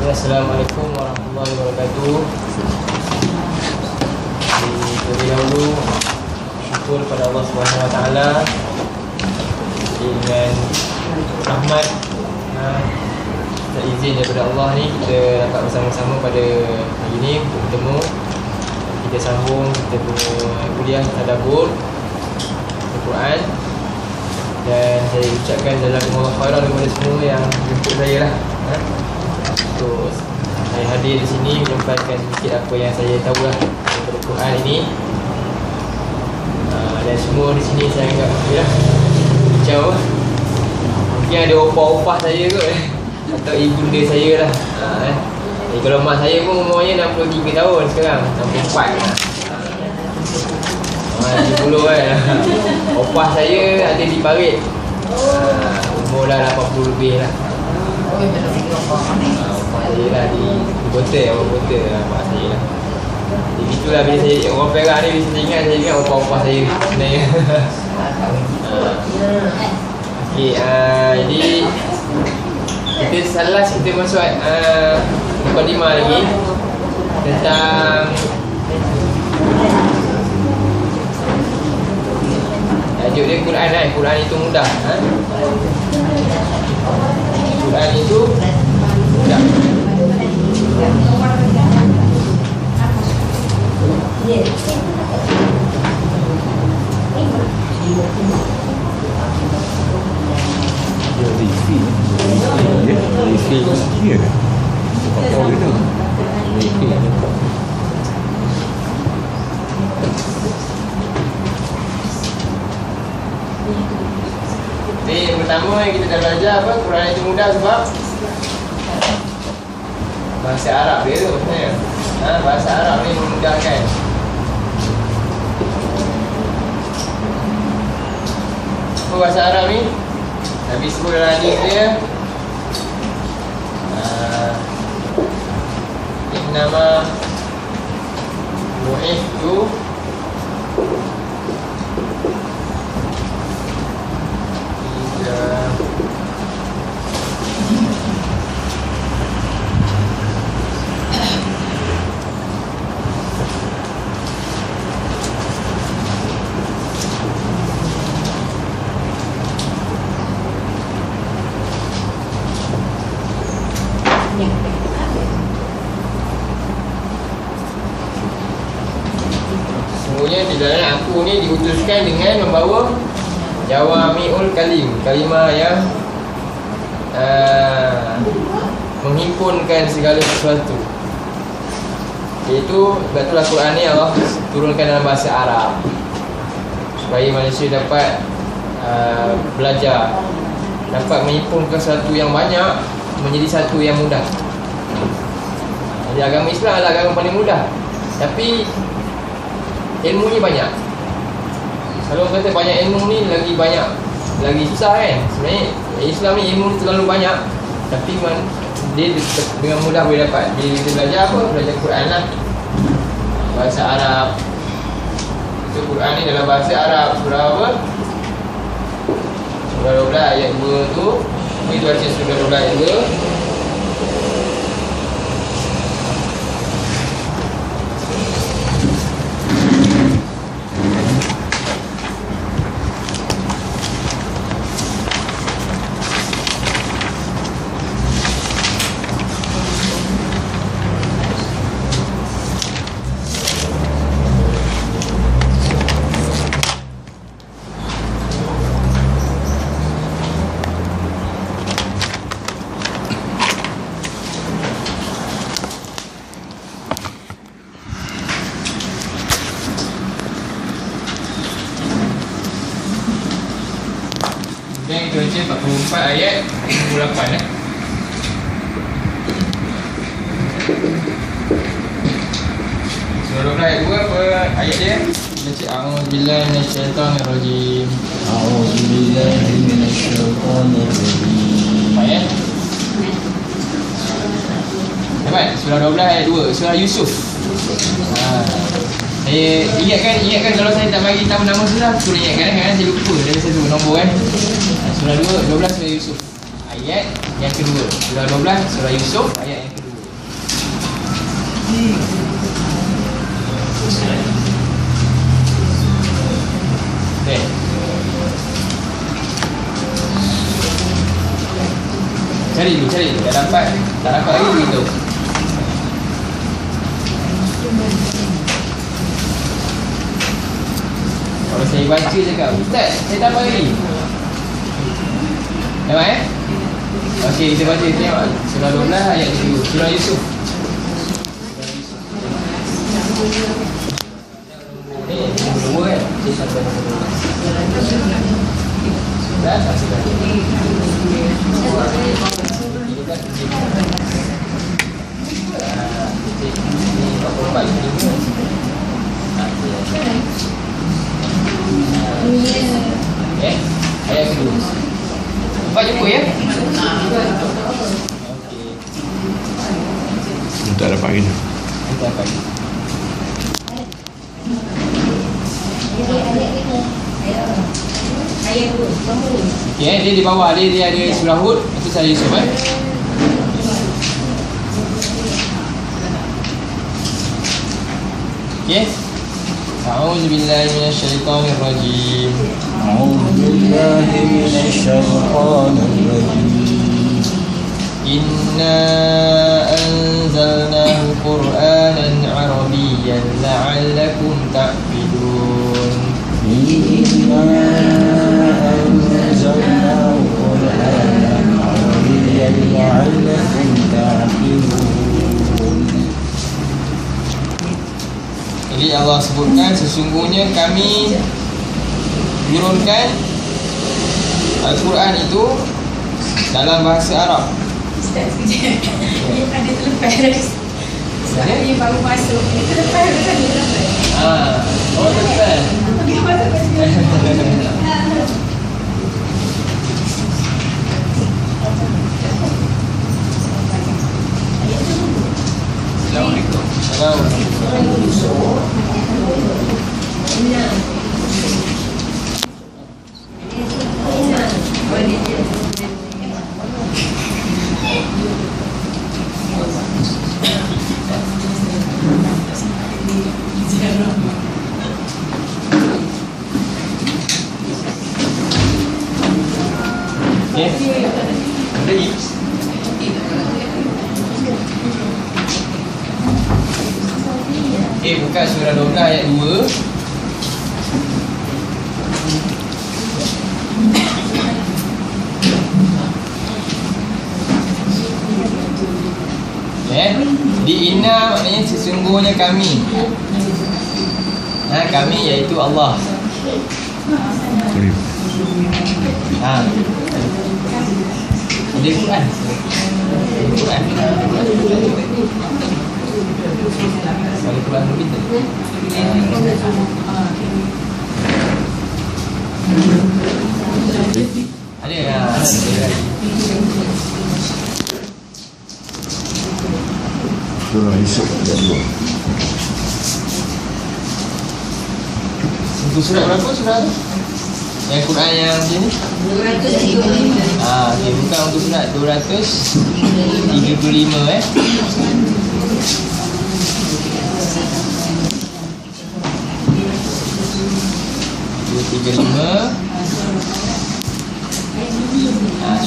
Assalamualaikum warahmatullahi wabarakatuh. Terlebih dahulu syukur kepada Allah Subhanahu Wa Taala dengan rahmat dan izin daripada Allah ni kita dapat bersama-sama pada hari ini untuk bertemu. Kita sambung kita punya kuliah tadabbur Al-Quran, dan saya ucapkan jazakumullah khairan kepada semua yang jemput saya lah untuk saya hadir di sini menyampaikan sedikit apa yang saya tahu lah daripada Quran ini. Dan semua di sini saya anggap macam mungkin ada opah-opah saya kot atau ibunda saya lah. Kalau mak saya pun umurnya 63 tahun sekarang, 64 lah. 70 kan. Opah saya ada di Parit, umur dah 80 lebih lah. Opah saya lah di Botel, orang Botel lah mak saya lah. Jadi itulah bila saya orang Perak ni, bila saya ingat opah-opah saya sebenarnya. Okay, jadi kita salah kita masuk mukadimah lagi tentang tajuk dia Quran kan. Quran itu mudah. Quran itu mudah. Jadi yang pertama yang kita dah belajar apa, Quran itu mudah sebab bahasa Arab dia tu maksudnya. Bahasa Arab ni memudahkan. Apa bahasa Arab ni? Nabi sebut dalam hadis dia, innama bu'ithtu Sebenarnya aku ni diutuskan dengan membawa jawami'ul kalim, kalimah yang menghimpunkan segala sesuatu. Iaitu sebab itulah Quran ni Allah turunkan dalam bahasa Arab supaya manusia dapat belajar, dapat menghimpunkan sesuatu yang banyak menjadi satu yang mudah. Jadi agama Islam adalah agama paling mudah, tapi ilmunya banyak. Kalau kata banyak ilmu ni lagi banyak, lagi susah kan. Sebenarnya Islam ni ilmu terlalu banyak, tapi dia dengan mudah boleh dapat. Dia belajar apa? Belajar Quran lah, bahasa Arab. Itu Quran ni dalam bahasa Arab. Surah apa? Surah 12 ayat 2 tu. Ini baca surah 12 ayat 2. Dan kita baca 44 ayat 28 Surah 12 ayat 2 apa ayat dia? Baca a'udzubillahi minasyaitonirrajim. A'udzubillahi minasyaitonirrajim. Apa ayat? Dapat? Surah 12 ayat 2, surah Yusuf. Saya ingatkan kalau saya tak bagi tahu nama surah, saya ingatkan kan, saya lupa dari satu nombor kan. Surah 12 surah Yusuf ayat yang kedua. Surah 12 surah Yusuf ayat yang kedua. Okay. Cari dulu. Dah dapat lagi beritahu. Kalau saya baca cakap, Ustaz, saya tak dapat lagi. Nampak Okey, kita baca tengok. Surah 12 ayat 2. Surah Yusuf. Ni nombor 2 kan? Saya sampai nombor 12. Dah sampai dah. Okay, ayat kedua. Nampak jumpa ya? Tak dapat lagi. Kita dapat. Okay, dia di bawah dia ada surah Hud, itu saya Yusuf Okay. A'udzu billahi minasyaitonir rajim. أعوذ بالله من الشيطان الرجيم Inna anzalnahu Qur'anan Arabiyyan la'allakum ta'qilun. إنا أنزلناه قرآنا عربيا لعلكم تعقلون. Jadi Allah sebutkan sesungguhnya kami turunkan Al-Quran itu dalam bahasa Arab. Ustaz sekejap. Ada terlepas. Saya baru masuk. Ini terlepas kan? Oh betul. Dia masuk. Assalamualaikum. Buka surah 12 ayat 2. Di inna maknanya sesungguhnya kami. Kami iaitu Allah. Ada Quran. Kalau Quran kita. Ada. Surah Yusuf ayat 2. Untuk surat berapa surah tu? Yang Quran yang sini? 235. Okay, bukan untuk surat 235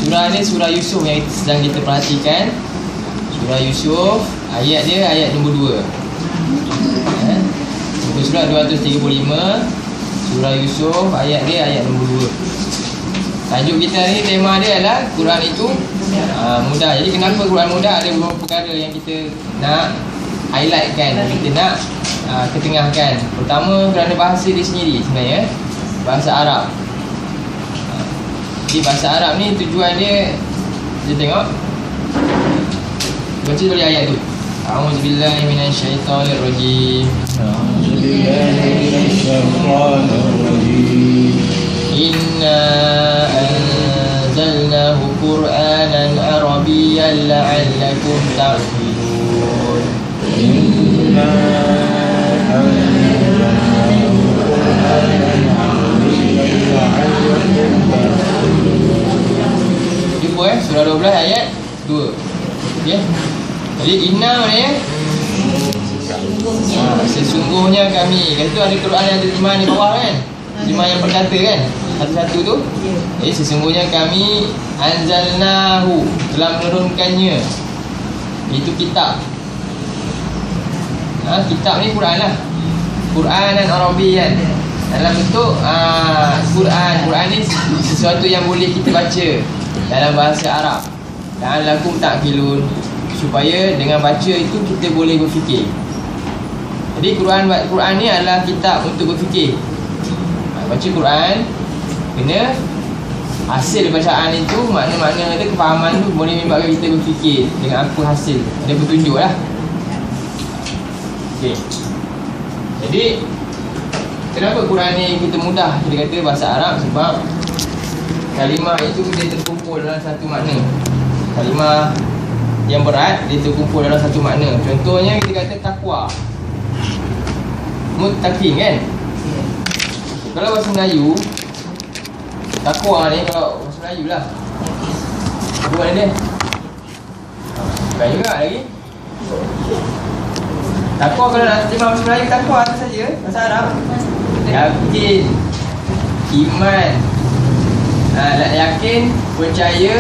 surah ni surah Yusuf yang sedang kita perhatikan. Surah Yusuf, ayat dia ayat nombor 2. Untuk surah 235, surah Yusuf, ayat dia ayat nombor 2. Tajuk kita ni, tema dia adalah Quran itu mudah. Jadi kenapa Quran mudah? Ada beberapa perkara yang kita nak highlightkan, kita nak ketengahkan. Pertama, kerana bahasa dia sendiri sebenarnya, bahasa Arab. Jadi bahasa Arab ni tujuan dia, kita tengok, baca dari ayat tu. A'udzubillahi minasyaitonirrajim. أعوذ بالله من الشيطان الرجيم Inna anzalnahu Qur'anan Arabiyyan la'allakum ta'qilun. إنا أنزلناه قرآنا عربيا لعلكم تعقلون. Jumpa surah 12 ayat 2. Okey. Jadi inna maknanya sesungguhnya kami. Kan tu ada Quran yang ada 5 di bawah kan? 5 yang berkata kan? Satu-satu tu. Jadi sesungguhnya kami anzalnahu, telah menurunkannya. Itu kitab. Kitab ni Quran lah. Quranan Arabian. Dalam bentuk Quran ni sesuatu yang boleh kita baca dalam bahasa Arab. La'allakum ta'qilun, supaya dengan baca itu kita boleh berfikir. Jadi Quran ni adalah kitab untuk berfikir. Baca Quran kena hasil bacaan itu, makna-makna dia, kefahaman tu boleh menyebabkan kita berfikir dengan apa hasil. Ada petunjuk lah. Okey. Jadi kenapa Quran ni kita mudah kita kata bahasa Arab? Sebab kalimah itu dia terkumpul dalam satu makna. Kalimah yang berat dia terkumpul dalam satu makna. Contohnya kita kata takwa, muttaqin kan? Kalau bahasa Melayu, takwa ni kalau bahasa Melayu lah, apa makna dia? Bukan juga lagi. Takwa kalau nak terjemah bahasa Melayu, takwa tu saja. Bahasa Arab yakin, iman, yakin, percaya,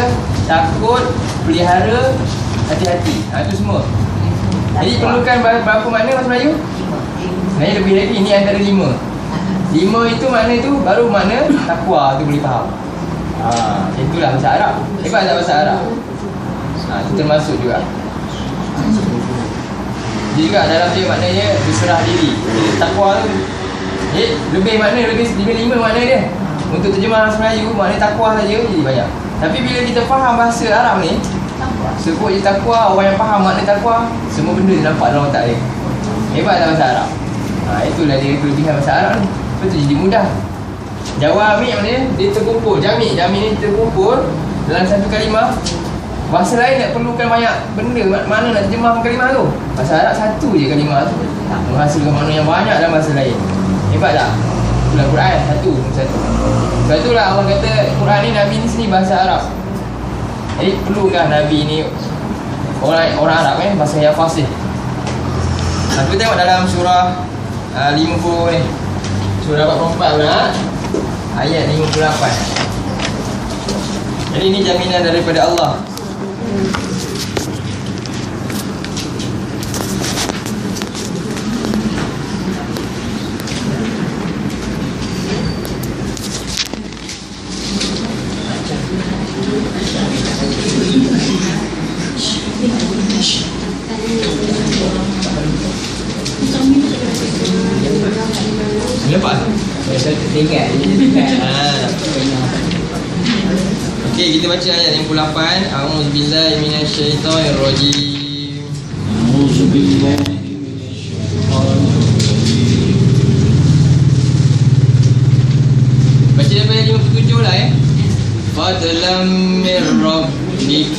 takut, pelihara, hati-hati. Itu semua. Jadi perlukan berapa makna bahasa Melayu? Sebenarnya lebih lagi. Ini antara 5. 5 itu makna tu, baru makna takwa tu boleh faham. Itulah bahasa Arab. Hebat tak bahasa Arab? Itu termasuk juga. Juga dalam dia maknanya berserah diri. Jadi takwa tu lebih makna, lebih 5 makna dia. Untuk terjemah bahasa Melayu, makna takwa saja jadi banyak. Tapi bila kita faham bahasa Arab ni, sebut je takwa, orang yang faham makna takwa, semua benda dia nampak dalam otak dia. Hebat tak bahasa Arab? Itulah dia kelebihan bahasa Arab ni. Betul, jadi mudah. Jawami maknanya dia terkumpul. Jami ni terkumpul dalam satu kalimah. Bahasa lain tak perlukan banyak benda, mana nak terjemah kalimah tu. Bahasa Arab satu je kalimah tu menghasilkan makna yang banyak dalam bahasa lain. Hebat tak? Itulah Quran, satu. Sebab itulah Allah kata Quran ni, Nabi ni sini bahasa Arab. Jadi perlukan Nabi ni orang Arab kan, bahasa yang fasih. Kita tengok dalam surah 50 ni, surah 44 pula, ayat 58. Jadi ini jaminan daripada Allah. Lepas saya teringat. Okey, kita baca ayat 58. A'udzubillahi minasyaitonirrajim. A'udzubillahi minasyaitonirrajim. Baca daripada ayat 57 lah Fadlan min rabbik,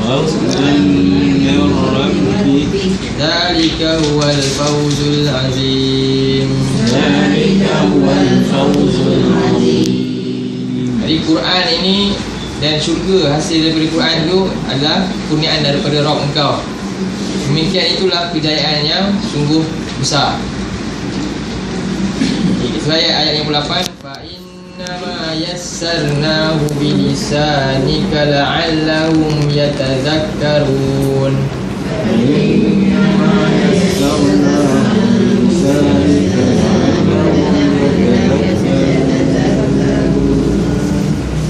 Fadlan min rabbik, dzalika huwal fawzul azim. dzalika huwal fawzul azim. Jadi Quran ini dan syurga, hasil daripada Quran itu adalah kurniaan daripada Rabb engkau. Demikian itulah kejayaan yang sungguh besar. Ayat yang 8, fa innama yassarnahu bilisanika la'allahum yatazakkarun. Innama yassarnahu bilisanika la'allahum yatazakkarun.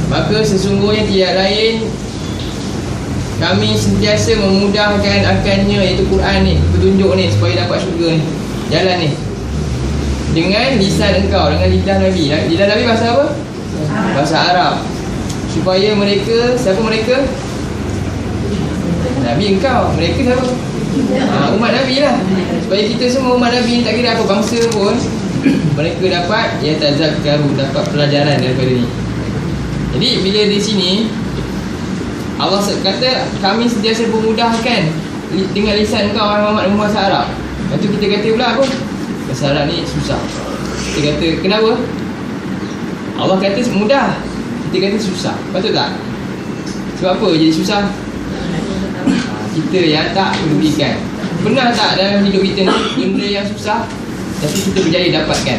Maka sesungguhnya tiada lain, kami sentiasa memudahkan akannya, iaitu Quran ni, petunjuk ni, supaya dapat syurga ni, jalan ni, dengan lisan engkau, dengan lidah Nabi. Lidah Nabi bahasa apa? Bahasa Arab. Supaya mereka, siapa mereka? Nabi engkau. Mereka siapa? Umat Nabi lah. Supaya kita semua umat Nabi, tak kira apa bangsa pun, mereka dapat yatazakkaru, dapat pelajaran daripada ni. Jadi bila di sini Allah kata kami sentiasa memudahkan dengan lisan kau Muhammad dengan bahasa Arab. Lepas tu kita kata pula apa? Bahasa Arab ni susah. Kita kata kenapa? Allah kata mudah, kita kata susah. Betul tak? Sebab apa jadi susah? Kita yang tak pedulikan. Pernah tak dalam hidup kita ni benda yang susah tapi kita berjaya dapatkan?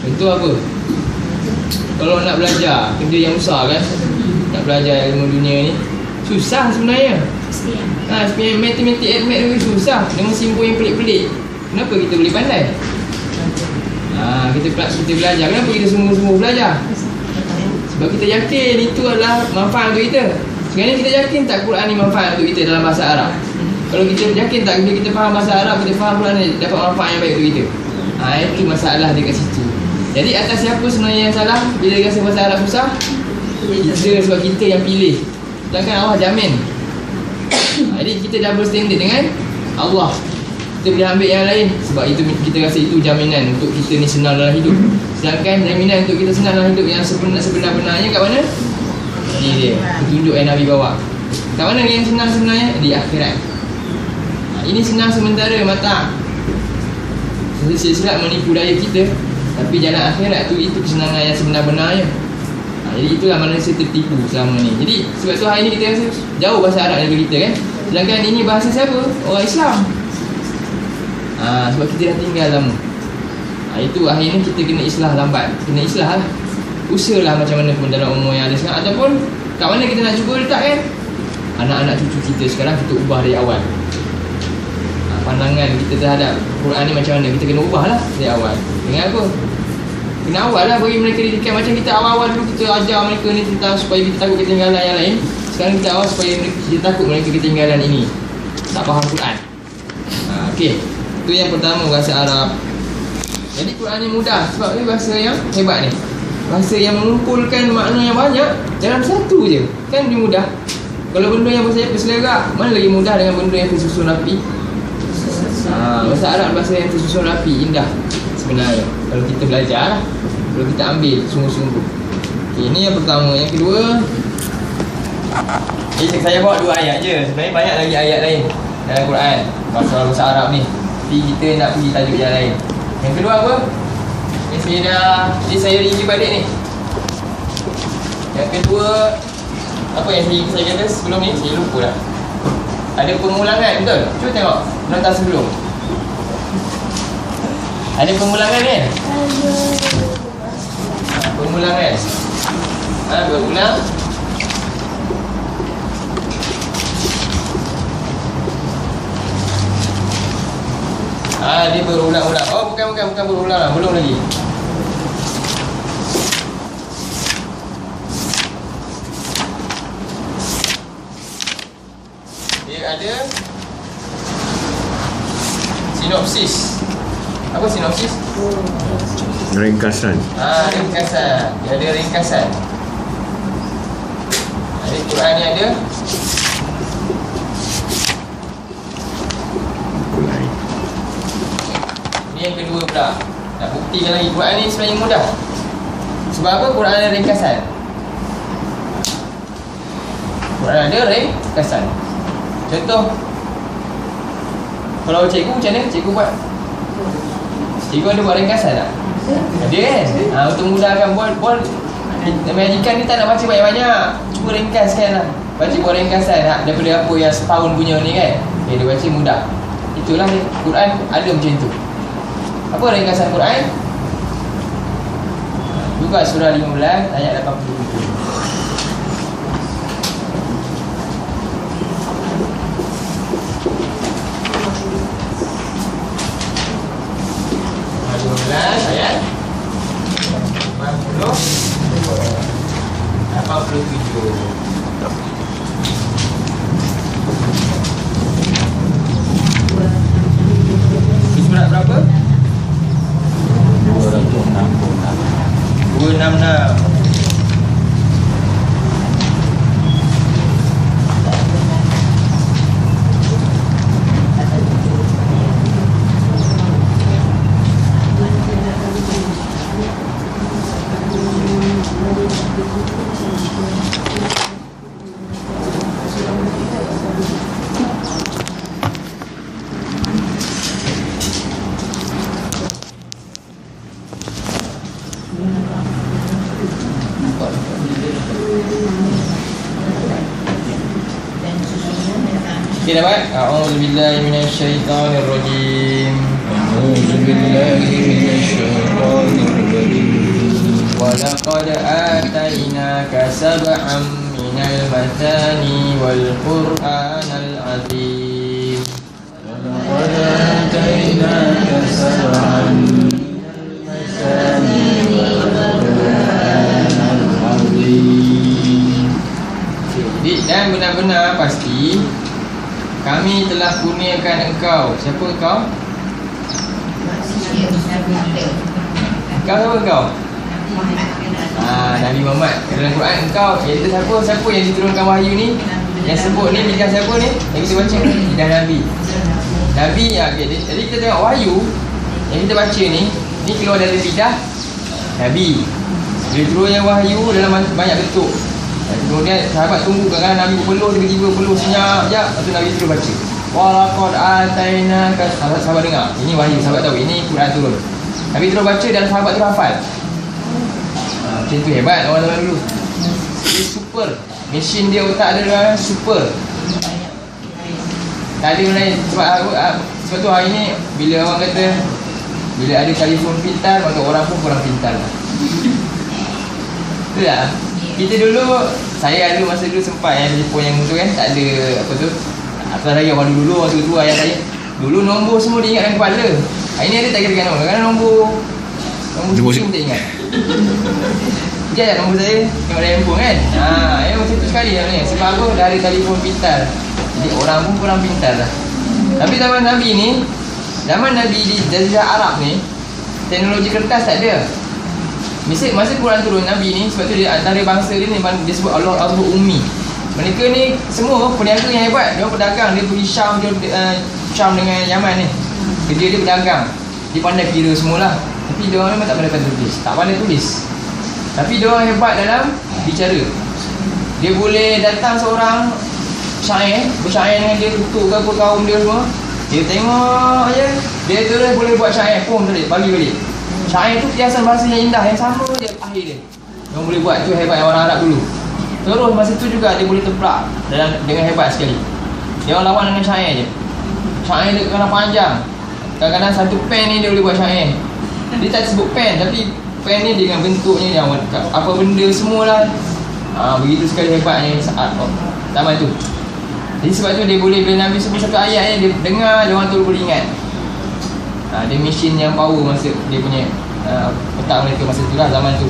Contoh apa? Kalau nak belajar benda yang besar kan, nak belajar ilmu dunia ni susah sebenarnya. Sebenarnya matematik, admat tu susah dengan simbol yang pelik-pelik. Kenapa kita boleh pandai? Kita belajar. Kenapa kita sungguh-sungguh belajar? Sebab kita yakin itu adalah manfaat untuk kita. Sekarang kita yakin tak Quran ni manfaat untuk kita dalam bahasa Arab? Kalau kita yakin tak bila kita faham bahasa Arab, kita faham Quran ni dapat manfaat yang baik untuk kita? Itu masalah dekat situ. Jadi atas siapa sebenarnya yang salah bila rasa bahasa Arab susah? Kita, sebab kita yang pilih. Sedangkan Allah jamin. Jadi kita double standard dengan Allah. Kita boleh ambil yang lain sebab itu kita rasa itu jaminan untuk kita ni senang dalam hidup. Sedangkan jaminan untuk kita senang dalam hidup yang sebenar-benarnya kat mana? Ini dia, petunjuk yang Nabi bawa. Kat mana yang senang sebenarnya? Di akhirat. Ini senang sementara mata. Silap menipu daya kita, tapi jalan akhirat tu itu kesenangan yang sebenar-benarnya. Jadi itulah manusia tertipu selama ni. Jadi sebab tu hari ni kita rasa jauh bahasa Arab daripada kita kan. Sedangkan ini bahasa siapa? Orang Islam. Sebab kita dah tinggal lama. Itu hari ni kita kena islah lambat. Kena islah lah. Usahalah macam mana pun dalam umur yang ada sekarang. Ataupun kat mana kita nak cuba letak kan, anak-anak cucu kita sekarang kita ubah dari awal. Pandangan kita terhadap Quran ni macam mana, kita kena ubah lah dari awal. Dengan apa? Kena awal lah bagi mereka didikan. Macam kita awal-awal dulu kita ajar mereka ni tentang supaya kita takut ketinggalan yang lain. Sekarang kita awal supaya kita takut mereka ketinggalan ini, tak faham Quran. Okey, itu yang pertama, bahasa Arab. Jadi Quran ni mudah sebab ni bahasa yang hebat ni. Bahasa yang mengumpulkan makna yang banyak dalam satu je. Kan dia mudah. Kalau benda yang berselerak, mana lagi mudah dengan benda yang tersusun rapi? Bahasa Arab bahasa yang tersusun rapi, indah sebenarnya kalau kita belajar lah, kalau kita ambil sungguh-sungguh. Okay, ini yang pertama. Yang kedua, saya bawa 2 ayat je. Sebenarnya banyak lagi ayat lain dalam Quran bahasa Arab ni, tapi kita nak pergi tajuk yang lain. Yang kedua apa? Saya ringi balik ni. Yang kedua, apa yang saya kata sebelum ni, saya lupa dah. Ada pengulangan, betul? Cuba tengok nota sebelum. Ada pengulangan kan? Pengulangan. Berulang. Dia berulang-ulang. Oh, bukan berulang lah. Belum lagi. Dia ada sinopsis. Apa sinopsis? Ringkasan. Ringkasan. Dia ada ringkasan. Jadi Quran ni ada ni yang kedua pula. Nak buktikan lagi Quran ni sebenarnya mudah. Sebab apa? Quran ada ringkasan. Quran ada ringkasan. Contoh, kalau cikgu macam mana cikgu buat? Cikgu ada buat ringkasan tak? Ada kan? Untuk mudahkan buat majikan ni tak nak baca banyak-banyak, cuba ringkaskan lah. Buat ringkasan daripada apa yang setahun punya ni kan. Dia baca mudah. Itulah Quran ada macam tu. Apa ringkasan Quran? Juga surah 15 ayat 87. Ayat 87. Surat berapa? 266. Okey, dapat? A'udzubillahi minasyaitonirrajim. أعوذ بالله من الشيطان الرجيم ولقد آتيناك سبعا من المثاني والقرآن العظيم. ولقد آتيناك سبعا من المثاني والقرآن العظيم. Jadi, dan benar-benar pasti kami telah kurniakan engkau. Siapa engkau? Engkau siapa engkau? Nabi Muhammad. Dalam Quran engkau, iaitu siapa? Siapa yang diturunkan wahyu ni? Yang sebut ni lidah siapa ni? Yang kita baca ni lidah Nabi. Nabi ya, okay. Jadi kita tengok wahyu yang kita baca ni keluar dari lidah Nabi. Dia turunnya wahyu dalam banyak bentuk. Kemudian sahabat tunggu, kadang-kadang Nabi berpeluh, tiba-tiba peluh senyap je, lepas tu Nabi terus baca. Walaqad atainaka, sahabat dengar. Ini wahyu, sahabat tahu ini Quran turun. Nabi terus baca dan sahabat tu hafal. Macam tu hebat orang-orang dulu. Dia super. Mesin dia otak dia super. Tak ada lain. Sebab tu hari ni bila orang kata bila ada telefon pintar, maka orang pun kurang pintar lah. Betul tak? Kita dulu, saya ada masa dulu sempat telefon yang tu kan, tak ada apa tu, atas raya orang dulu waktu tu ayah saya. Dulu nombor semua dia ingat dalam kepala. Hari ni ada tak kira-kira nombor. Kadang-kadang nombor SIM tak ingat. Sekejap nombor saya tengok dalam handphone kan. Macam tu sekali ni. Sebab apa? Dah ada telefon pintar. Jadi orang pun kurang pintar lah. Tapi zaman Nabi ni, zaman Nabi di Jazirah Arab ni, teknologi kertas tak ada. Masa Quran turun Nabi ni, sebab tu dia antara bangsa dia ni, dia sebut Allah sebut Ummi. Mereka ni semua peniaga yang hebat. Dia berdagang, dia pergi Syam, Syam dengan Yaman ni. Kerja dia berdagang. Dia pandai kira semualah. Tapi dia orang memang tak pandai tulis. Tak pandai tulis. Tapi dia orang hebat dalam bicara. Dia boleh datang seorang syair, bersyair dengan dia, tutup ke apa kaum dia semua. Dia tengok je, dia terus boleh buat syair pun bagi balik. Syair tu kiasan bahasa yang indah, yang sama je akhir dia. Yang boleh buat tu hebat orang Arab dulu. Terus masa tu juga dia boleh templak dengan hebat sekali. Dia orang lawan dengan syair je. Syair dia kadang panjang. Kadang-kadang satu pen ni dia boleh buat syair. Dia tak sebut pen, tapi pen ni dengan bentuknya yang apa benda semualah. Begitu sekali hebatnya saat zaman tu. Jadi sebab tu dia boleh, bila Nabi sebut satu ayat ni, dia dengar, dia orang tu boleh ingat. Dia mesin yang power masa dia punya otak mereka masa tu lah, zaman tu.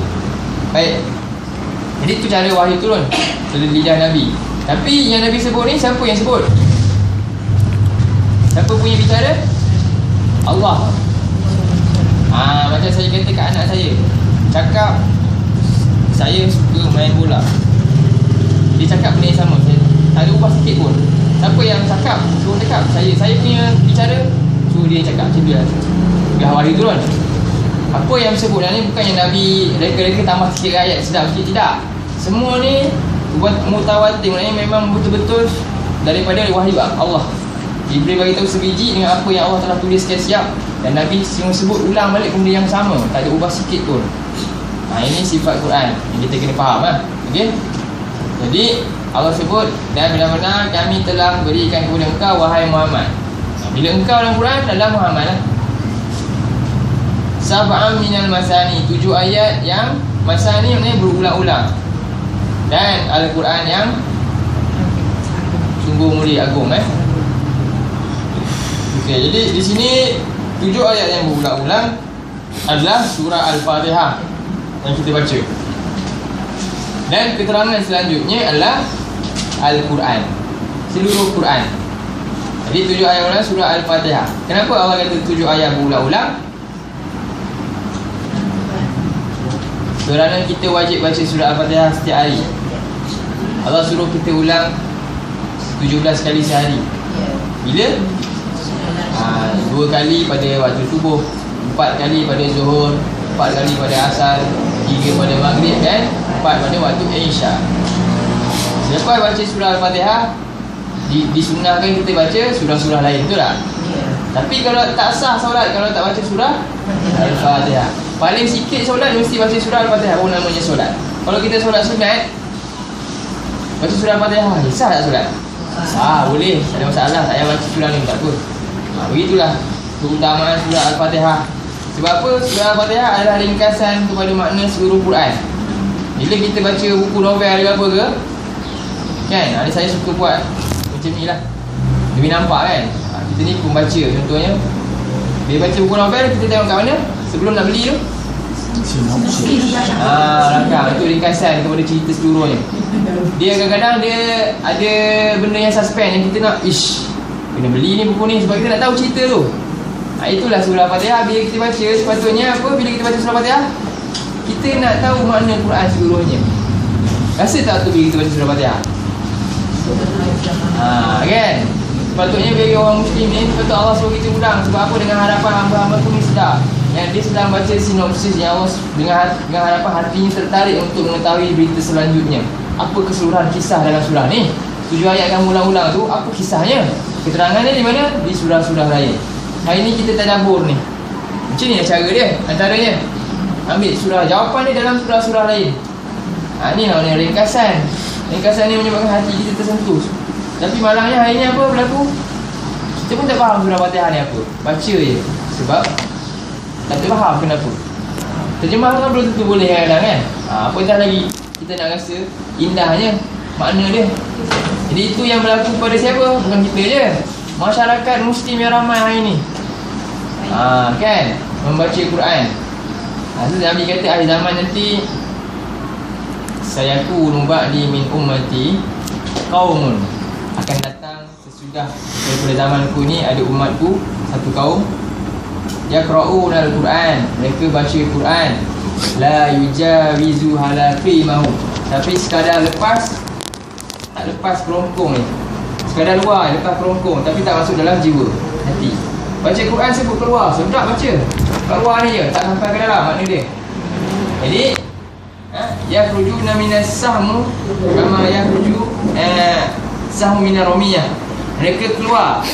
Baik. Jadi tu cara wahyu turun dari lidah Nabi. Tapi yang Nabi sebut ni, siapa yang sebut? Siapa punya bicara? Allah. Macam saya kata kat anak saya, cakap saya suka main bola. Dia cakap benda yang sama, saya tak ada ubah sikit pun. Siapa yang cakap? Suruh cakap. Saya punya bicara, suruh dia cakap. Macam tu lah. Biar wahyu turun. Apa yang sebut ni bukan yang Nabi reka-reka tambah sikit ayat sedap sikit, tidak. Semua ni mutawatir, maknanya memang betul-betul daripada wahyu Allah. Jibril bagi tahu sebiji dengan apa yang Allah telah tuliskan siap, dan Nabi sebut ulang balik benda yang sama, tak ada ubah sikit pun. Ini sifat Quran yang kita kena faham lah. Okey. Jadi Allah sebut, dan benar-benar kami telah berikan kepada engkau wahai Muhammad. Bila engkau dalam Quran adalah Muhammad lah. Sab'an minal masani, 7 ayat yang masani maknanya berulang-ulang. Dan Al-Quran yang sungguh mulia agung Okey, jadi di sini 7 ayat yang berulang-ulang adalah surah Al-Fatihah yang kita baca. Dan keterangan selanjutnya adalah Al-Quran, seluruh Quran. Jadi 7 ayat ulang surah Al-Fatihah. Kenapa Allah kata 7 ayat berulang-ulang? Kerana kita wajib baca surah Al-Fatihah setiap hari. Allah suruh kita ulang 17 kali sehari. Bila? 2 kali pada waktu subuh, 4 kali pada zuhur, 4 kali pada asar, 3 pada maghrib dan 4 pada waktu isya. Selepas baca surah Al-Fatihah, disunahkan kita baca surah-surah lain, betul tak? Tapi kalau tak sah solat kalau tak baca surah Al-Fatihah. Paling sikit solat mesti baca surah Al-Fatihah, baru namanya solat. Kalau kita solat sunat baca surah Al-Fatihah, sah tak solat? Boleh, tak ada masalah. Tak payah baca surah ni, tak apa. Begitulah keutamaan surah Al-Fatihah. Sebab apa? Surah Al-Fatihah adalah ringkasan kepada makna seluruh Quran. Bila kita baca buku novel ada apa ke, kan, ada saya suka buat macam ni lah, lebih nampak kan. Kita ni pembaca contohnya. Bila baca buku novel, kita tengok kat mana sebelum nak beli tu. Belakang itu ringkasan kepada cerita seluruhnya. Dia kadang-kadang dia ada benda yang suspend yang kita nak, kena beli ni buku ni sebab kita nak tahu cerita tu. Itulah surah Fatihah. Bila kita baca, sepatutnya apa? Bila kita baca surah Fatihah, kita nak tahu makna Quran seluruhnya. Rasa tak tu bila kita baca surah Fatihah? Kan? Sepatutnya bagi orang Muslim ni, sepatutnya Allah suruh kita ulang. Sebab apa? Dengan harapan hamba-hamba tu ni sedar yang dia sedang baca sinopsis yang Allah dengan harapan hatinya tertarik untuk mengetahui berita selanjutnya. Apa keseluruhan kisah dalam surah ni? 7 ayat yang ulang-ulang tu, apa kisahnya? Keterangannya di mana? Di surah-surah lain. Hari ni kita tadabbur ni. Macam ni cara dia. Antaranya ambil surah, jawapan dia dalam surah-surah lain. Ni namanya ringkasan. Ringkasan ni menyebabkan hati kita tersentuh. Tapi malangnya hari ni apa berlaku? Kita pun tak faham surah Fatihah ni apa. Baca je. Sebab tak faham kenapa. Terjemah kan belum tentu boleh kadang-kadang kan. Apatah lagi kita nak rasa indahnya makna dia. Jadi itu yang berlaku pada siapa? Bukan kita je, masyarakat Muslim yang ramai hari ni. Kan, membaca Quran. Nabi kata akhir zaman nanti, sayakunu ba'di min ummati qaumun, akan datang sesudah daripada zamanku ni ada umatku satu kaum, yaqra'una al-Quran, mereka baca Quran, la yujawizu halaqimahu, tapi sekadar lepas, tak lepas kerongkong ni, sekadar luar lepas kerongkong, tapi tak masuk dalam jiwa, hati. Baca Quran sebut keluar, sedap baca, keluar ni je, tak sampai ke dalam makna dia. Jadi yakhrujuna minas sahmu kama yakhruju sahmu minar ramiyah, mereka keluar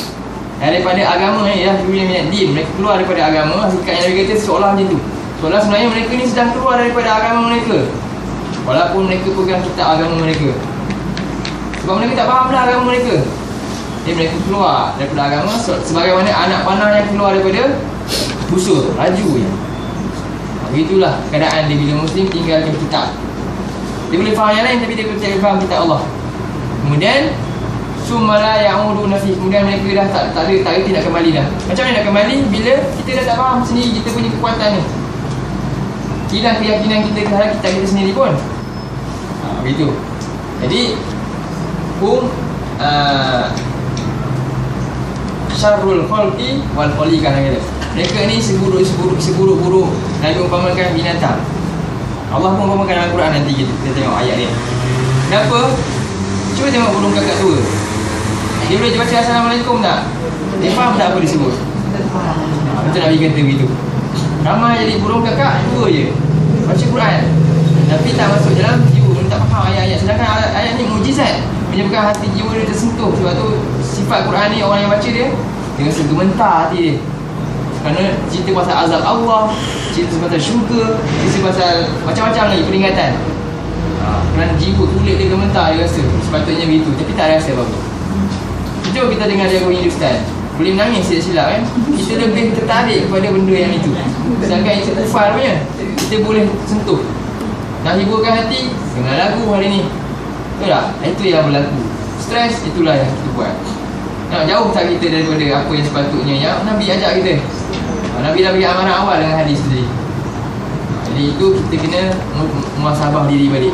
daripada agama ni, yakhrujuna minad din, mereka keluar daripada agama. Hakikatnya Nabi kata seolah macam tu, seolah sebenarnya mereka ni sedang keluar daripada agama mereka, walaupun mereka pegang kitab agama mereka. Sebab mereka tak faham dah agama mereka. Jadi mereka keluar daripada agama sebagaimana anak panah yang keluar daripada busur, laju je. Begitulah keadaan dia bila Muslim tinggalkan kitab. Dia boleh faham yang lain tapi dia tidak faham kitab Allah. Kemudian sumala ya'uduna fi, kemudian mereka dah tak reti nak kembali dah. Macam mana nak kembali bila kita dah tak faham sendiri kita punya kekuatan ni. Hilang keyakinan kita terhadap kitab kita sendiri pun. Begitu. Jadi syarrul khalqi wal khaliqah kata. Mereka ni seburuk-buruk Nabi umpamakan binatang. Allah pun umpamakan dalam Quran, nanti kita tengok ayat dia. Kenapa? Cuba tengok burung kakak tua. Dia boleh baca Assalamualaikum tak? Dia faham tak apa disebut? Betul Nabi kata begitu. Ramai jadi burung kakak tua je baca Quran, tapi tak masuk dalam jiwa, tak faham ayat-ayat. Sedangkan ayat ni mujizat, menyebabkan hati jiwa dia tersentuh. Sebab tu sifat Quran ni, orang yang baca dia rasa gementar hati dia. Kerana cerita pasal azab Allah, cerita pasal syurga, cerita pasal macam-macam lagi peringatan. Kerana jiwa kulit dia gementar, dia rasa sepatutnya begitu, tapi tak rasa apa-apa. Cuba kita dengar dia bunyi Ustaz, boleh menangis silap-silap kan. Kita lebih tertarik kepada benda yang itu. Sedangkan itu kufar punya, kita boleh sentuh. Nak hiburkan hati, dengar lagu hari ni. Betul tak? Itu yang berlaku. Stres, itulah yang kita buat. Nak jauh tak kita daripada apa yang sepatutnya yang Nabi ajak kita. Nabi dah bagi amanah awal dengan hadis tadi. Jadi itu kita kena muhasabah diri balik.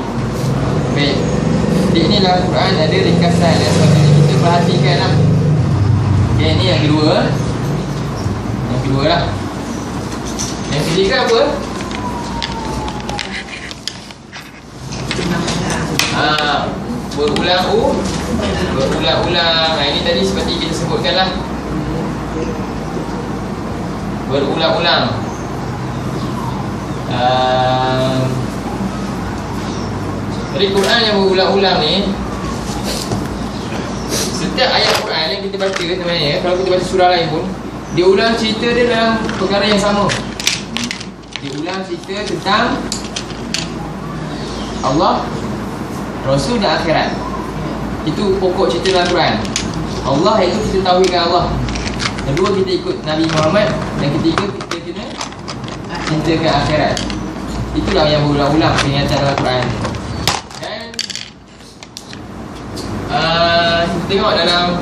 Baik. Jadi inilah Quran ada ringkasan yang sepatutnya kita perhatikan lah. Okay, ini yang kedua. Yang kedua lah. Yang ketiga apa? Berulang-ulang. Ini tadi seperti kita sebutkan lah, berulang-ulang. Dari Quran yang berulang-ulang ni, setiap ayat Quran yang kita baca sebenarnya, kalau kita baca surah lain pun, dia ulang cerita dia dalam perkara yang sama. Dia ulang cerita tentang Allah, Rasul dan akhirat. Itu pokok cerita dalam Quran. Allah itu kita tauhidkan Allah. Kedua, kita ikut Nabi Muhammad. Dan ketiga, kita kena cintakan akhirat. Itulah yang berulang-ulang peringatan dalam Quran. Dan kita tengok dalam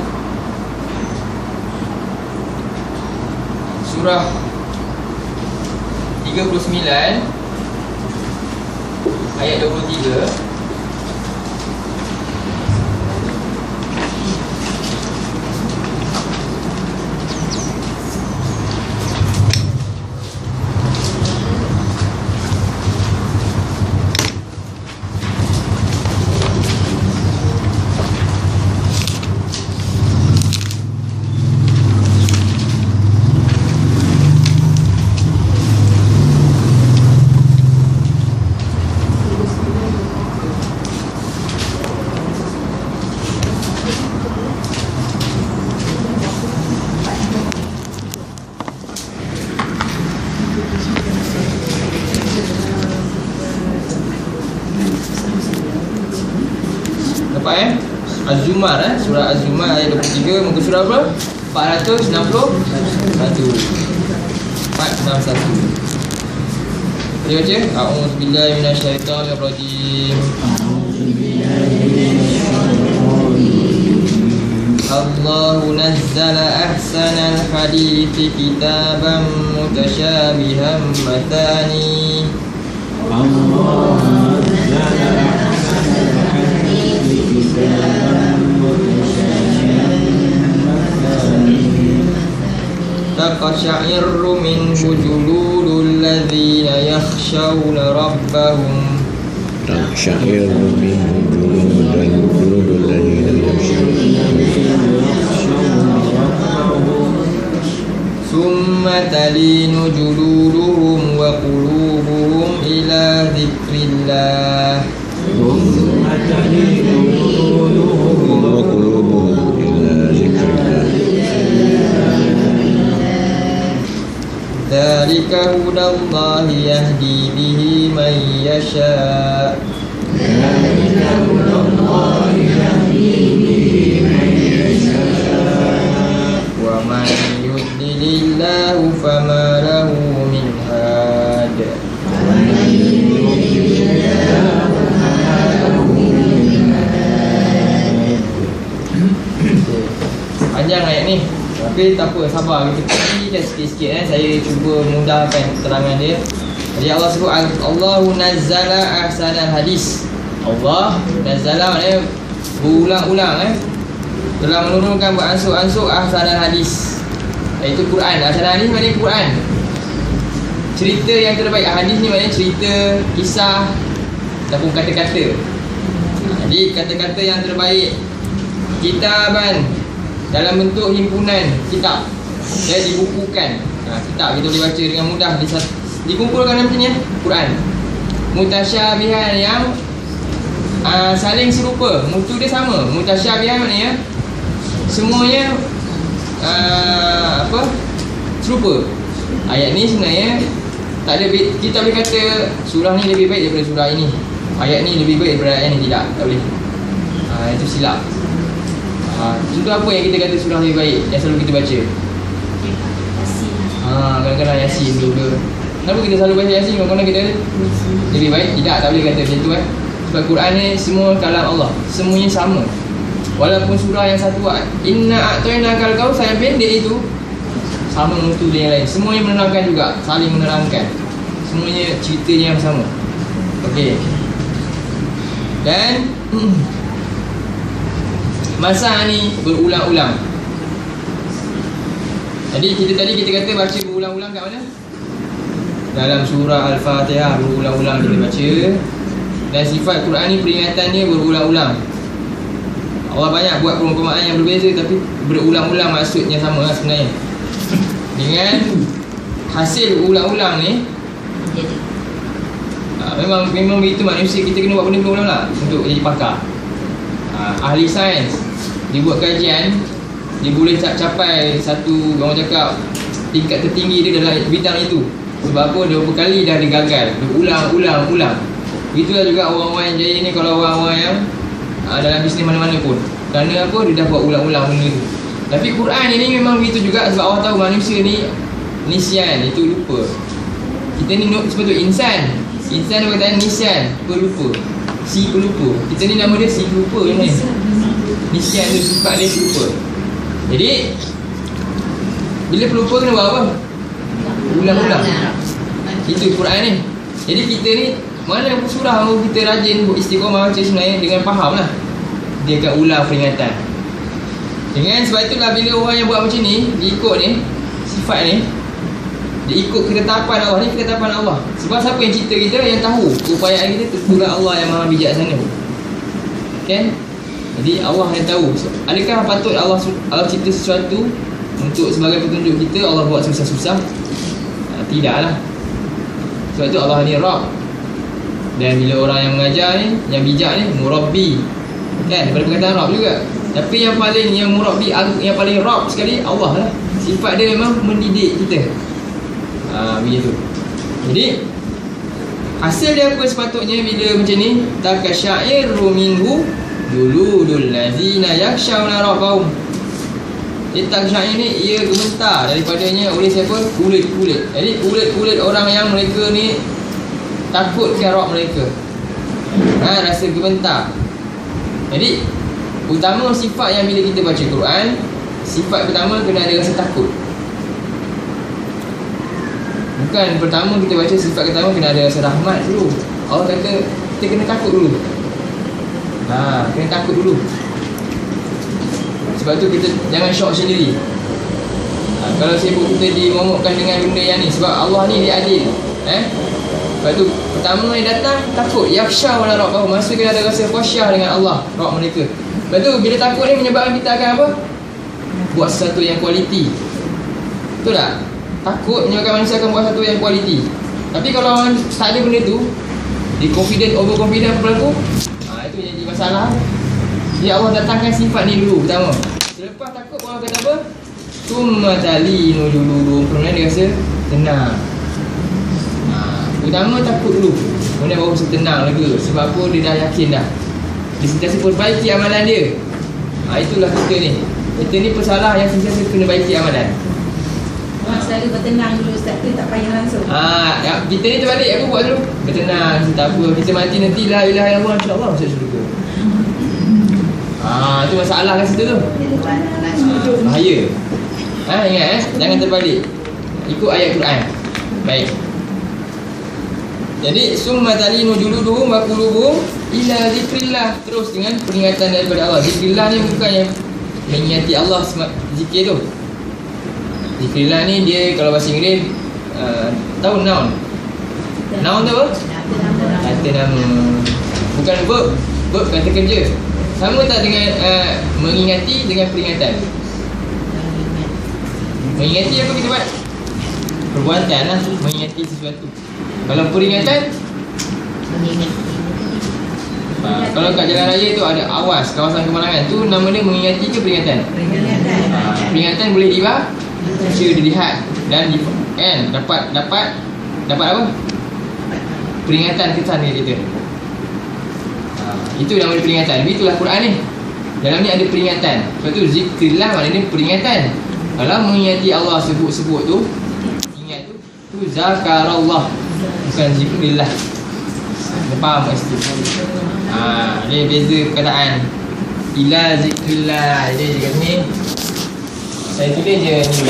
surah 39 ayat 23. Nampak Az-Zumar surah Az-Zumar ayat 23, muka surah berapa? 461. 461. Dia baca A'udzubillahi minasyaitonirrajim. Allahu nazzala ahsanal hadithi kitaban mutasyabihan matani. Allah nazzala تقشعر منه جلود الذين يخشون ربهم تقشعر منه جلود الذين يخشون ثم تلين جلودهم وقلوبهم إلى ذكر الله ثم تلين جلودهم وقلوبهم إلى ذكر الله ذلك هدى الله يهدي به من يشاء ذلك هدى الله يهدي به من يشاء ومن يضلل الله فما له من هاد. ومن يضلل الله فما له من هاد. Panjang ayat ni, tapi tak apa, sabar. Kita pergi sikit-sikit saya cuba mudahkan keterangan dia. Jadi Allah sebut Allahu nazzala ahsanal hadis. Allah nazzala maknanya berulang-ulang telah menurunkan beransur-ansur ahsanal hadis, iaitu Quran. Ahsanal hadis maknanya Quran, cerita yang terbaik. Hadis ni maknanya cerita, kisah ataupun kata-kata. Jadi kata-kata yang terbaik, kitaban dalam bentuk himpunan kitab, dibukukan. Kitab kita boleh baca dengan mudah, dikumpulkan dalam sini Quran. Mutasyabihan yang saling serupa, mutu dia sama. Mutasyabihan maknanya semuanya serupa. Ayat ni sebenarnya tak ada, kita boleh kata surah ni lebih baik daripada surah ini, ayat ni lebih baik daripada ayat ni. Tak boleh. Itu silap. Surah apa yang kita kata surah lebih baik yang selalu kita baca? Kadang-kadang Yasin dulu. Kenapa kita selalu baca Yasin? Kadang-kadang kita lebih baik? Tidak, tak boleh kata macam tu Sebab Quran ni semua kalam Allah, semuanya sama. Walaupun surah yang satu Inna a'tainakal kautsar yang pendek itu sama mutu dia yang lain, semuanya menerangkan juga, saling menerangkan, semuanya ceritanya yang sama. Okey. Dan masa ni berulang-ulang. Jadi kita kata baca berulang-ulang kat mana? Dalam surah Al-Fatihah berulang-ulang kita baca. Dan sifat Quran ni peringatannya berulang-ulang. Allah banyak buat perumpamaan yang berbeza, tapi berulang-ulang maksudnya sama sebenarnya. Dengan hasil berulang-ulang ni memang begitu manusia, kita kena buat benda berulang-ulang lah untuk jadi pakar. Ahli sains dia buat kajian, dia boleh capai satu, orang cakap, tingkat tertinggi dia dalam bidang itu. Sebab apa? Dia berapa kali dah digagal, berulang-ulang. Begitulah juga orang-orang yang jaya ni. Kalau orang-orang yang dalam bisnes mana-mana pun, Kerana apa? Dia dah buat ulang-ulang benda tu. Tapi Quran ini memang begitu juga, sebab Allah tahu manusia ni nisyan, itu lupa. Kita ni sebab tu insan berkaitan nisyan, pelupa. Si pelupa. Kita ni nama dia si pelupa ni. Nisyan tu sifat dia pelupa. Jadi bila pelupa kena buat apa? Ulang-ulang. Itu Quran ni. Jadi kita ni mana surah mau kita rajin buat istiqamah baca sebenarnya dengan faham lah. Dia akan ulang peringatan. Dengan sebab itulah bila orang yang buat macam ni, dia ikut ni, sifat ni, dia ikut ketetapan Allah ni, ketetapan Allah. Sebab siapa yang cipta kita, yang tahu keupayaan kita, tentulah Allah yang maha bijaksana. Kan? Jadi Allah yang tahu. Adakah patut Allah cipta sesuatu untuk sebagai petunjuk kita, Allah buat susah-susah? Tidaklah. Sebab tu Allah ni Rabb. Dan bila orang yang mengajar ni, yang bijak ni, Murabbi. Kan? Daripada perkataan Rabb juga. Tapi yang Murabbi, yang paling Rabb sekali, Allah lah. Sifat dia memang mendidik kita. Begitu. Jadi hasil dia apa sepatutnya bila macam ni? Takasya'iru minhu juludul ladzina yakhshawna rabbahum. Takasyair ni ia gemetar daripadanya oleh siapa? Kulit-kulit. Jadi kulit-kulit orang yang mereka ni takut ke Rabb mereka. Rasa gemetar. Jadi utama sifat yang bila kita baca Quran, sifat pertama kena ada rasa takut. Bukan pertama kita baca sifat pertama kena ada rasa rahmat dulu. Allah kata kita kena takut dulu. Kena takut dulu. Sebab tu kita jangan syok sendiri. Kalau sibuk kita dimomokkan dengan benda yang ni. Sebab Allah ni dia adil. Sebab tu pertama yang datang takut. Yakhsha wala rabbah. Maksud kena ada rasa khasyah dengan Allah, Rabb mereka. Lepas tu bila takut ni menyebabkan kita akan apa? Buat sesuatu yang kualiti. Betul tak? Takut menyebabkan manusia akan buat sesuatu yang kualiti. Tapi kalau orang tak ada benda tu, dia confident, overconfident berlaku, itu jadi masalah. Jadi Allah datangkan sifat ni dulu pertama. Selepas takut Allah kata apa? Summa talinu juludum. Kemudian dia rasa tenang. Pertama takut dulu, kemudian baru rasa tenang lega. Sebab apa? Dia dah yakin dah. Dia sentiasa perbaiki amalan dia. Itulah kita ni. Kita ni pesalah yang sentiasa kena baiki amalan. Selalu bertenang dulu Ustaz, kita tak payah langsung. Kita ni terbalik, aku buat dulu. Bertenang, tak apa. Kita mati nanti la ilaha illallah, insya-Allah masuk syurga. Itu masalah kat situ tu. Bahaya. Ingat jangan terbalik. Ikut ayat Quran. Baik. Jadi summa talinu juluduhum wa qulubuhum ila zikrillah. Terus dengan peringatan daripada Allah. Zikrillah ni bukannya mengingati Allah, zikir tu. Zikrillah ni dia kalau bahasa Inggeris tahu noun. Noun tu apa? Kata nama. Bukan verb. Verb kata kerja. Sama tak dengan mengingati dengan peringatan? Mengingati apa kita buat? Perbuatan lah. Mengingati sesuatu. Kalau peringatan, kalau kat jalan raya tu ada awas kawasan kemalangan, tu nama dia mengingati ke peringatan? Peringatan boleh dibaca, dilihat dan dapat apa? Peringatan kesan kita. Itu nama dia peringatan. Itulah Quran ni. Dalam ni ada peringatan. Sebab tu zikrillah maknanya peringatan. Kalau mengingati Allah sebut-sebut tu, ingat tu zakarallah, bukan zikrillah. Faham kat situ? Dia beza perkataan. Ila zikrillah. Dia kat sini saya tulis je ni.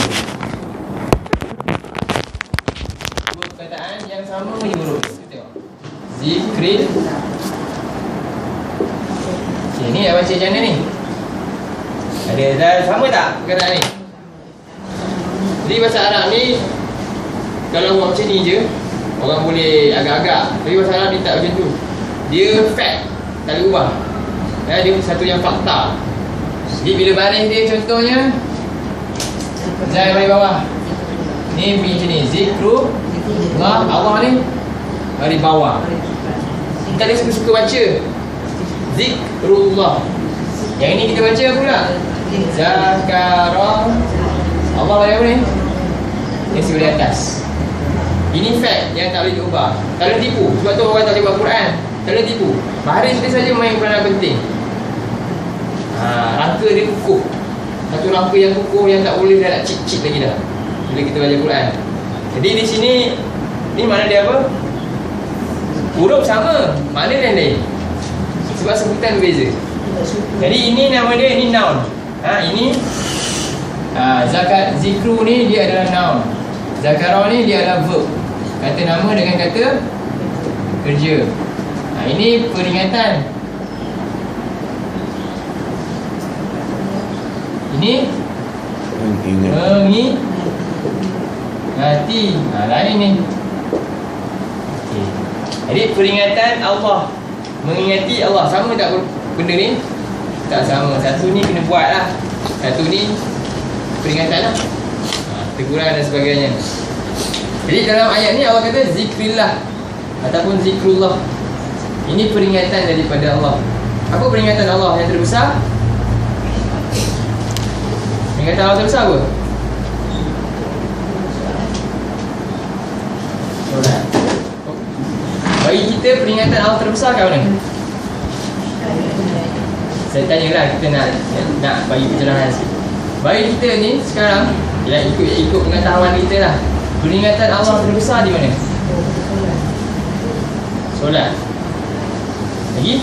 Dua perkataan yang sama je huruf. Tengok. Zikril. Ni nak baca macam mana ni? Ada sama tak perkataan ni? Jadi bahasa Arab ni kalau buat macam ni je, orang boleh agak-agak. Tapi bahasa Arab dia tak macam tu. Dia fact, tak boleh ubah. Dia satu yang fakta. Jadi bila baris dia contohnya Zai bagi bawah. Ni bunyi macam ni. Zikru Allah ni dari bawah. Kita dia suka-suka baca Zikrullah. Yang ini kita baca pula Zakara Allah bagi apa ni? Yang sebelah atas. Ini fact yang tak boleh diubah. Tak boleh tipu. Sebab tu orang tak boleh buat Quran. Tak boleh tipu. Baris dia saja main peranan penting. Rangka dia kukuh. Satu rangka yang kukuh yang tak boleh dah nak cip-cip lagi dah bila kita baca Quran. Jadi di sini ni makna dia apa? Huruf sama, makna dia lain. Sebab sebutan berbeza. Jadi ini nama dia, ini noun. Ini zakat zikru ni dia adalah noun. Zakara ni dia adalah verb. Kata nama dengan kata kerja. Ini peringatan. Ini mengingati. Lain ni. Okay. Jadi peringatan Allah, mengingati Allah. Sama tak benda ni? Tak sama. Satu ni kena buat lah, satu ni peringatan lah, teguran dan sebagainya. Jadi dalam ayat ni Allah kata zikrillah ataupun zikrullah. Ini peringatan daripada Allah. Apa peringatan Allah yang terbesar? Peringatan Allah terbesar apa? Solat. Bagi kita peringatan Allah terbesar kat mana? Saya tanyalah, kita nak bagi pencerahan sikit. Bagi kita ni sekarang, ikut pengetahuan kita lah, peringatan Allah terbesar di mana? Solat. Lagi?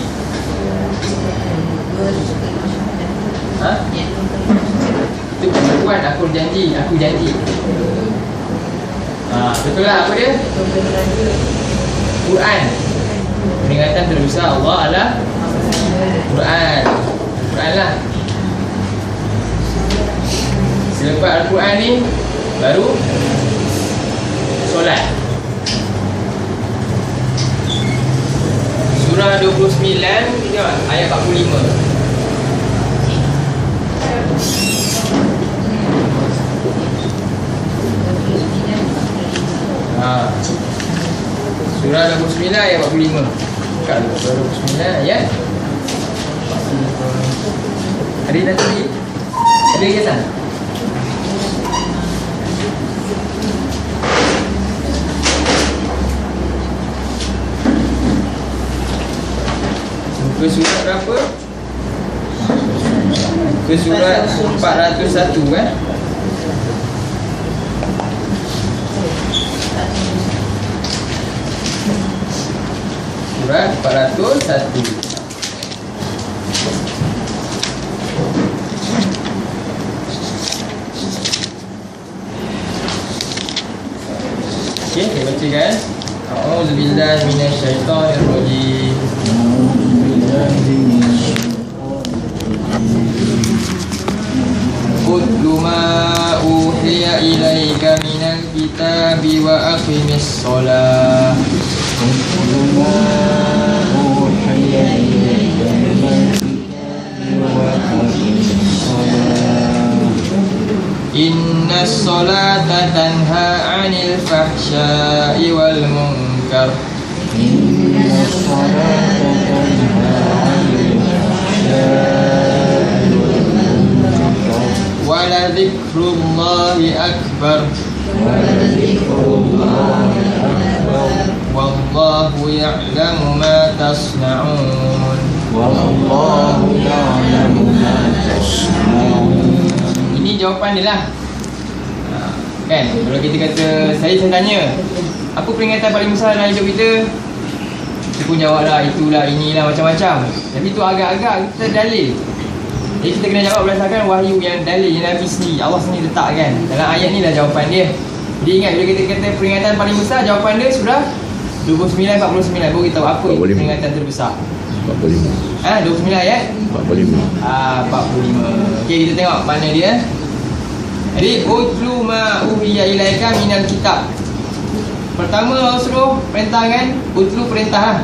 Itu perempuan, aku janji. Betul lah, apa dia? Quran. Peringatan terbesar Allah adalah Quran lah. Selepas Al-Quran ni baru solat. Surah 29 ayat 45. Surah 29 ayat 45. Buka dulu surah 29 ayat 45. Ada dah tadi? Ada ke sana? Ke surat berapa? Ke surat 401 kan? Surat 401. Okey, kita bacakan. A'udzubillahi minasyaitonirrajim. Utlu ma uhiya ilaika minal kitabi wa aqimis shalah. Utlu ma uhiya ilaika minal kitabi wa aqimis shalah. Innas salata tanha 'anil fahsya'i wal munkar. Innas salata tanha 'anil fahsya'i wal munkar. Wa la dzikrullahi akbar. Wallahu ya'lamu ma tasna'un. Wallahu ya'lamu ma tasna'un. Ini jawapan dia lah. Kan? Kalau kita kata, saya tanya, apa peringatan paling besar dalam hidup kita? Kita pun jawab lah, itulah, inilah, macam-macam. Tapi tu agak-agak kita dalil. Jadi kita kena jawab berdasarkan wahyu yang dalil yang Nabi sendiri, Allah sendiri letakkan. Dalam ayat ni lah jawapan dia. Jadi ingat, bila kita kata peringatan paling besar, jawapan dia surah 29, 49. Baru kita tahu apa 45. peringatan terbesar. 45. 29 ayat? 45. 45. Okey, kita tengok mana dia. Jadi utlu ma uhiya ilaika minal kitab. Pertama Allah suruh perintah kan, utlu perintah lah.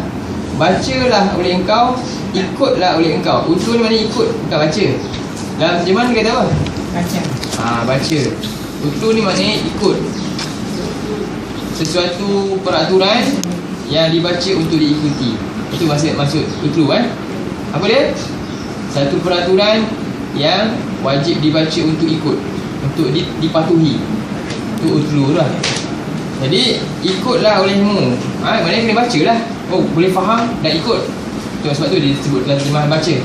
Bacalah oleh engkau, ikutlah oleh engkau. Utlu ni maknanya ikut, bukan baca. Dalam terjemahan dia kata apa? Baca. Baca. Utlu ni maknanya ikut. Sesuatu peraturan yang dibaca untuk diikuti. Itu maksud utlu kan? Apa dia? Satu peraturan yang wajib dibaca untuk ikut, untuk dipatuhi. Itu utlu lah. Jadi ikutlah olehmu. Maknanya kena baca lah. Oh, boleh faham dan ikut. Sebab tu dia sebut dalam terjemahan baca.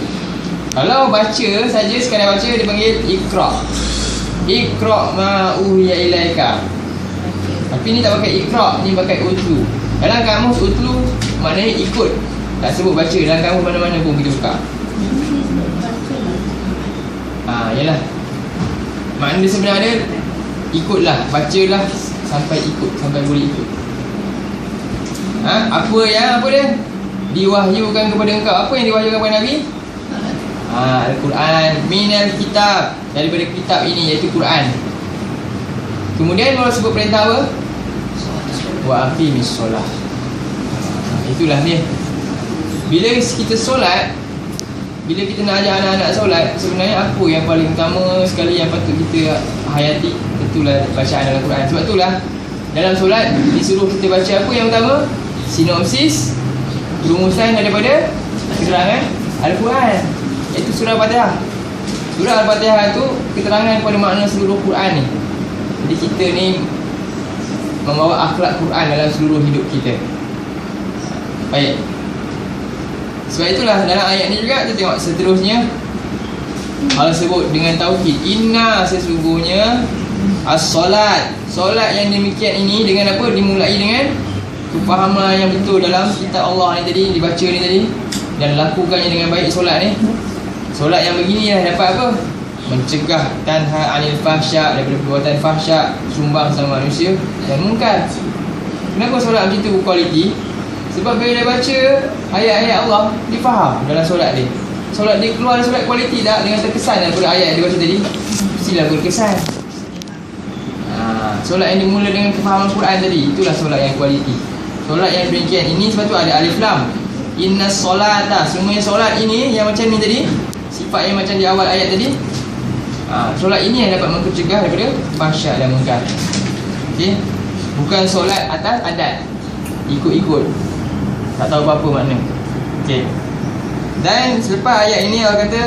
Kalau baca saja, sekadar baca, dia panggil Iqra. Iqra ma uhiya ilaika. Tapi ni tak pakai Iqra, ni pakai utlu. Dalam kamus utlu maknanya ikut, tak sebut baca. Dalam kamus mana-mana pun kita buka. Yalah, makna dia sebenarnya ikutlah, bacalah sampai ikut, sampai boleh ikut. Apa dia diwahyukan kepada engkau? Apa yang diwahyukan kepada Nabi? Al-Quran. Minal kitab, daripada kitab ini, iaitu Quran. Kemudian Allah sebut perintah apa? Wa aqimis solah. Itulah dia. Bila kita solat, bila kita nak ajar anak-anak solat, sebenarnya apa yang paling utama sekali yang patut kita hayati? Itulah bacaan dalam Quran. Sebab itulah dalam solat disuruh kita baca apa yang utama? Sinopsis, rumusan daripada keterangan Al-Quran, iaitu surah Al-Fatihah. Surah Al-Fatihah itu keterangan kepada makna seluruh Quran ni. Jadi kita ni membawa akhlak Quran dalam seluruh hidup kita. Baik. Sebab itulah dalam ayat ni juga kita tengok seterusnya Allah sebut dengan tauhid. Inna, sesungguhnya as-solat, solat yang demikian ini dengan apa? Dimulai dengan kefahaman yang betul dalam kitab Allah ni tadi, dibaca ni tadi, dan lakukannya dengan baik solat ni. Solat yang begini dah dapat apa? Mencegah tanha anil fahsya, daripada perbuatan fahsya, sumbang sama manusia dan mungkar. Kenapa solat macam tu kualiti? Sebab bila dia baca ayat-ayat Allah, dia faham dalam solat dia. Solat dia keluar solat kualiti tak? Dengan terkesan daripada ayat yang dia baca tadi, mestilah berkesan. Solat yang dimula dengan kefahaman Quran tadi, itulah solat yang kualiti. Solat yang demikian ini, sebab tu ada alif lam. Inna solata, semuanya solat ini yang macam ni tadi, sifat yang macam di awal ayat tadi. Solat ini yang dapat mencegah daripada fahsya dan mungkar. Okey, bukan solat atas adat, ikut-ikut, tak tahu apa-apa makna. Okey. Dan selepas ayat ini Allah kata